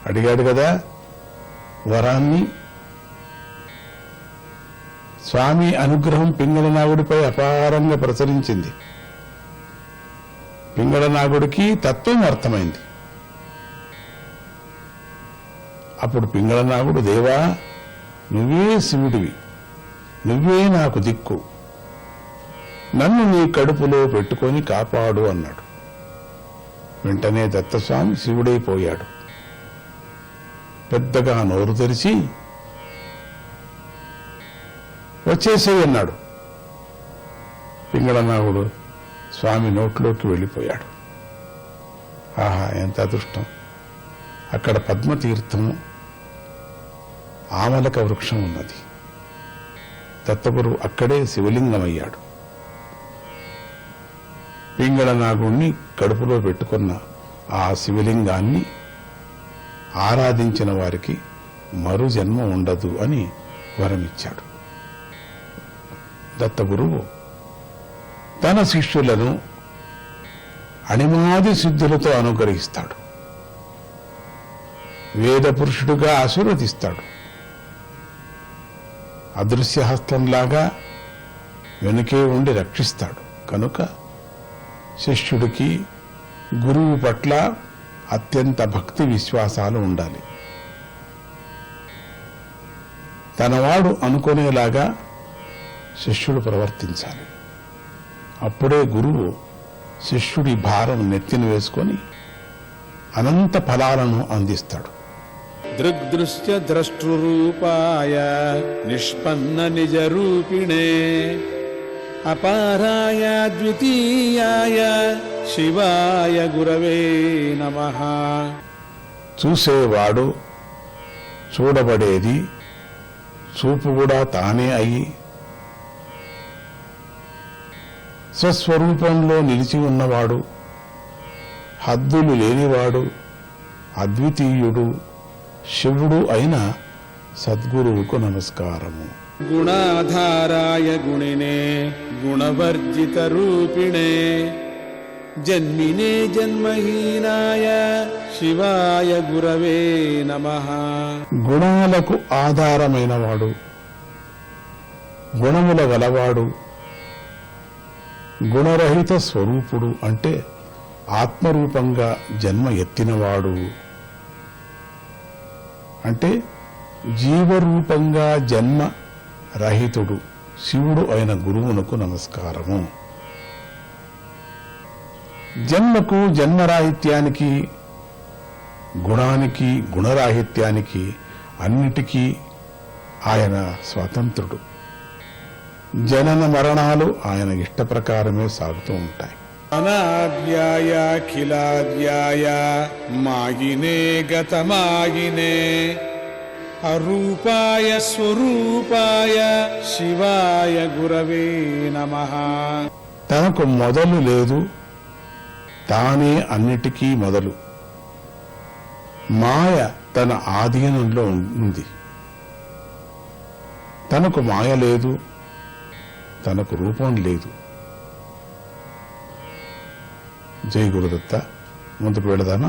అడిగాడు కదా వరాన్ని. స్వామి అనుగ్రహం పింగళనాగుడిపై అపారంగా ప్రసరించింది. పింగళనాగుడికి తత్వం అర్థమైంది. అప్పుడు పింగళనాగుడు, దేవా నువ్వే శివుడివి, నువ్వే నాకు దిక్కు, నన్ను నీ కడుపులో పెట్టుకొని కాపాడు అన్నాడు. వెంటనే దత్తస్వామి శివుడైపోయాడు. పెద్దగా నోరు తెరిచి వచ్చేసేయి అన్నాడు. పింగళనాగుడు స్వామి నోట్లోకి వెళ్ళిపోయాడు. ఆహా, ఎంత అదృష్టం! అక్కడ పద్మతీర్థము, ఆమలక వృక్షం ఉన్నది. దత్తగురువు అక్కడే శివలింగమయ్యాడు. పింగళనాగుణ్ణి కడుపులో పెట్టుకున్న ఆ శివలింగాన్ని ఆరాధించిన వారికి మరు జన్మ ఉండదు అని వరమిచ్చాడు. దత్తగురువు తన శిష్యులను అణిమాది సిద్ధులతో అనుగ్రహిస్తాడు. వేద పురుషుడుగా ఆశీర్వదిస్తాడు. అదృశ్యహస్తంలాగా వెనుకే ఉండి రక్షిస్తాడు. కనుక శిష్యుడికి గురువు పట్ల అత్యంత భక్తి విశ్వాసాలు ఉండాలి. తనవాడు అనుకునేలాగా శిష్యుడు ప్రవర్తించాలి. అప్పుడే గురువు శిష్యుడి భారం నెత్తిన వేసుకొని అనంత ఫలాలను అందిస్తాడు. దృగ్దృశ్య ద్రష్టృరూపాయ నిష్పన్న నిజ రూపిణే అపారాయ ద్వితీయాయ శివాయ గురవే నమః. చూసేవాడు, చూడబడేది, చూపు కూడా తానే అయి స్వస్వరూపంలో నిలిచి ఉన్నవాడు, హద్దులు లేనివాడు, అద్వితీయుడు, శివుడు అయిన సద్గురువుకు నమస్కారము. గుణాధారాయ గుణినే గుణవర్జిత రూపిణే జన్మినే జన్మహీనాయ శివాయ గురవే నమః. గుణాలకు ఆధారమైనవాడు, గుణముల గలవాడు, గుణరహిత స్వరూపుడు అంటే ఆత్మరూపంగా జన్మ ఎత్తినవాడు, అంటే జీవరూపంగా జన్మ రహితుడు శివుడు అయిన గురువునకు నమస్కారము. జన్మకు జన్మరాహిత్యానికి, గుణానికి గుణరాహిత్యానికి అన్నిటికీ ఆయన స్వతంత్రుడు. జనన మరణాలు ఆయన ఇష్ట ప్రకారమే సాగుతూ ఉంటాయి. అనాద్యాయ అఖిలాద్యాయ మాయినే గతమాయినే అరూపాయ స్వరూపాయ శివాయ గురవే నమః. తనకు మొదలు లేదు, తానే అన్నిటికీ మొదలు. మాయ తన ఆధీనంలో ఉంది. తనకు మాయ లేదు, తనకు రూపం లేదు. జై గురుదత్త. ముందుకు వెళదామా?